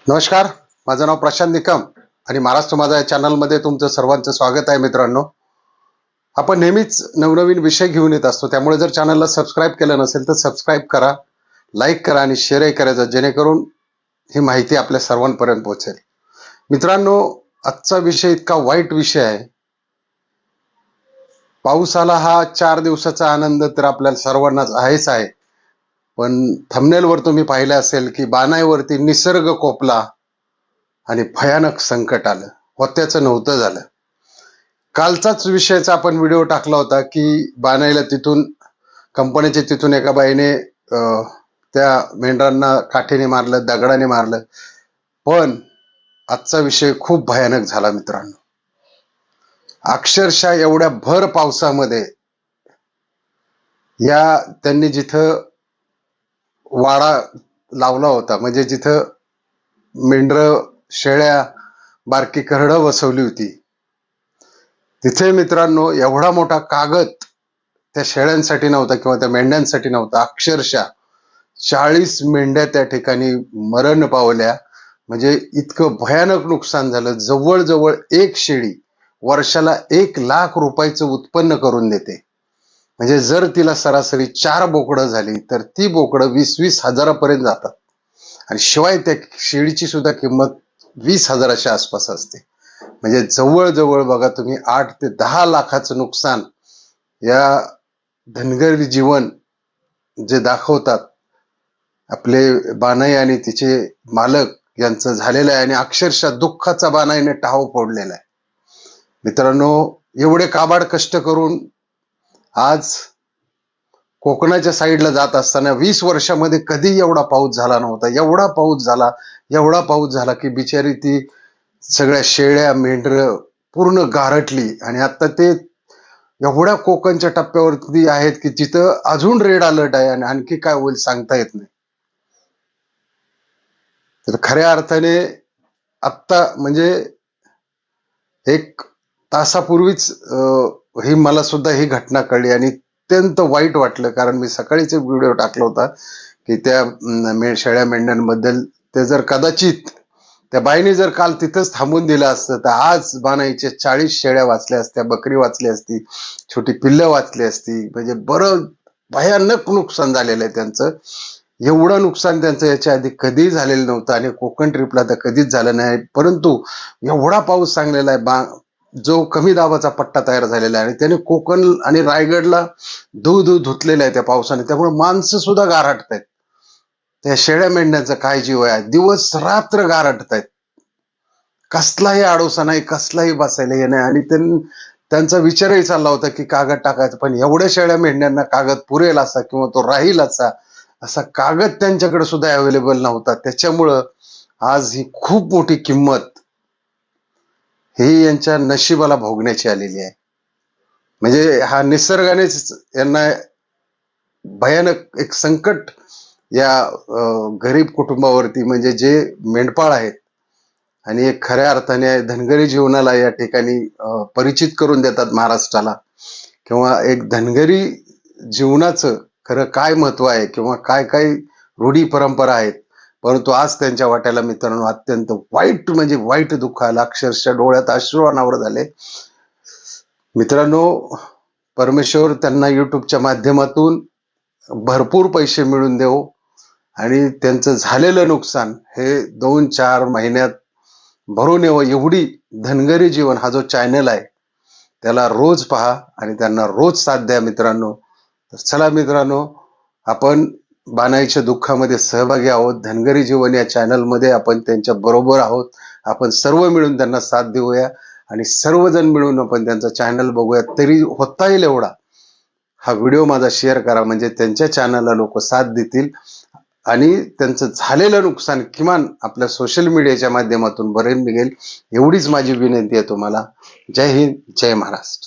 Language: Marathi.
नमस्कार, माझं नाव प्रशांत निकम आणि महाराष्ट्र माझा या चॅनलमध्ये तुमचं सर्वांचं स्वागत आहे. मित्रांनो, आपण नेहमीच नवनवीन विषय घेऊन येत असतो, त्यामुळे जर चॅनलला सबस्क्राईब केलं नसेल तर सबस्क्राईब करा, लाईक करा आणि शेअरही करायचं, जेणेकरून ही माहिती आपल्या सर्वांपर्यंत पोहोचेल. मित्रांनो, आजचा विषय इतका वाईट विषय आहे. पाऊस आला हा 4 दिवसाचा आनंद तर आपल्याला सर्वांनाच आहेच आहे, पण थंबनेलवर तुम्ही पाहिलं असेल की बाणाईवरती निसर्ग कोपला आणि भयानक संकट आलं, होत्याचं नव्हतं झालं. कालचाच विषयाचा आपण व्हिडिओ टाकला होता की बाणाईला तिथून कंपनीच्या तिथून एका बाईने त्या मेंढरांना काठीने मारलं, दगडाने मारलं. पण आजचा विषय खूप भयानक झाला मित्रांनो. अक्षरशः एवढ्या भर पावसामध्ये या त्यांनी जिथं वाडा लावला होता, म्हणजे जिथं मेंढर शेळ्या बारकी करडं बसवली होती, तिथे मित्रांनो एवढा मोठा कागद त्या शेळ्यांसाठी नव्हता किंवा त्या मेंढ्यांसाठी नव्हता. अक्षरशः 40 मेंढ्या त्या ठिकाणी मरण पावल्या. म्हणजे इतकं भयानक नुकसान झालं. जवळजवळ एक शेळी वर्षाला 1,00,000 रुपयाचं उत्पन्न करून देते. म्हणजे जर तिला सरासरी 4 बोकडं झाली तर ती बोकडं 20-20 हजारापर्यंत जातात आणि शिवाय त्या शेळीची सुद्धा किंमत 20,000च्या आसपास असते. म्हणजे जवळजवळ बघा तुम्ही 8 ते 10 लाखाचं नुकसान या धनगरी जीवन जे दाखवतात आपले बाणाई आणि तिचे मालक यांचं झालेलं आहे. आणि अक्षरशः दुःखाचा बाणाईने टाव फोडलेला आहे. मित्रांनो, एवढे काबाड कष्ट करून आज कोकणाच्या साईडला जात असताना 20 वर्षामध्ये कधी एवढा पाऊस झाला नव्हता. एवढा पाऊस झाला की बिचारी ती सगळ्या शेळ्या मेंढर पूर्ण गारटली. आणि आता ते एवढ्या कोकणच्या टप्प्यावरती आहेत की तिथं अजून रेड अलर्ट आहे आणि आणखी काय होईल सांगता येत नाही. तर खऱ्या अर्थाने आत्ता म्हणजे एक तासापूर्वीच ही मला सुद्धा ही घटना कळली आणि अत्यंत वाईट वाटलं. कारण मी सकाळीच एक व्हिडिओ टाकला होता की त्या शेळ्या मेंढ्यांबद्दल. ते जर कदाचित त्या बाईने जर काल तिथंच थांबून दिलं असतं तर आज बाणाईचे 40 शेळ्या वाचल्या असत्या, बकरी वाचली असती, छोटी पिल्लं वाचली असती. म्हणजे बरं भयानक नुकसान झालेलं आहे त्यांचं. एवढं नुकसान त्यांचं याच्या आधी कधीही झालेलं नव्हतं आणि कोकण ट्रिपला तर कधीच झालं नाही. परंतु एवढा पाऊस चांगलेला आहे, जो कमी दाबाचा पट्टा तयार झालेला आहे आणि त्याने कोकण आणि रायगडला धुतलेला आहे त्या पावसाने. त्यामुळे माणसं सुद्धा गारठत आहेत. त्या शेळ्या मेंढ्यांचा काय जीव आहे, दिवस रात्र गारठत आहेत. कसलाही आडोसा नाही, कसलाही बसायला हे नाही. आणि त्यांचा विचारही चालला होता की कागद टाकायचा, पण एवढ्या शेळ्या मेंढ्यांना कागद पुरेल असा किंवा तो राहील असा कागद त्यांच्याकडे सुद्धा अवेलेबल नव्हता. त्याच्यामुळं आज ही खूप मोठी किंमत ही यांच्या नशिबाला भोगण्याची आलेली आहे. म्हणजे हा निसर्गानेच यांना भयानक एक संकट या गरीब कुटुंबावरती, म्हणजे जे मेंढपाळ आहेत आणि एक खऱ्या अर्थाने धनगरी जीवनाला या ठिकाणी परिचित करून देतात महाराष्ट्राला, किंवा एक धनगरी जीवनाचं खरं काय महत्व आहे किंवा काय काय रूढी परंपरा आहेत. परंतु आज त्यांच्या वाट्याला मित्रांनो अत्यंत वाईट म्हणजे वाईट दुःख आलं. अक्षरशः डोळ्यात अश्रू अनावर झाले. मित्रांनो, परमेश्वर त्यांना युट्यूबच्या माध्यमातून भरपूर पैसे मिळून देऊ आणि त्यांचं झालेलं नुकसान हे 2-4 महिन्यात भरून येऊ. एवढी धनगरी जीवन हा जो चॅनल आहे त्याला रोज पहा आणि त्यांना रोज साथ द्या मित्रांनो. तर चला मित्रांनो, आपण बाणाईच्या दुःखामध्ये सहभागी आहोत. धनगरी जीवन या चॅनलमध्ये आपण त्यांच्या बरोबर आहोत. आपण सर्व मिळून त्यांना साथ देऊया आणि सर्वजण मिळून आपण त्यांचा चॅनल बघूया. तरी होता येईल एवढा हा व्हिडिओ माझा शेअर करा, म्हणजे त्यांच्या चॅनलला लोक साथ देतील आणि त्यांचं झालेलं नुकसान किमान आपल्या सोशल मीडियाच्या माध्यमातून बरेच निघेल. एवढीच माझी विनंती आहे तुम्हाला. जय हिंद, जय महाराष्ट्र.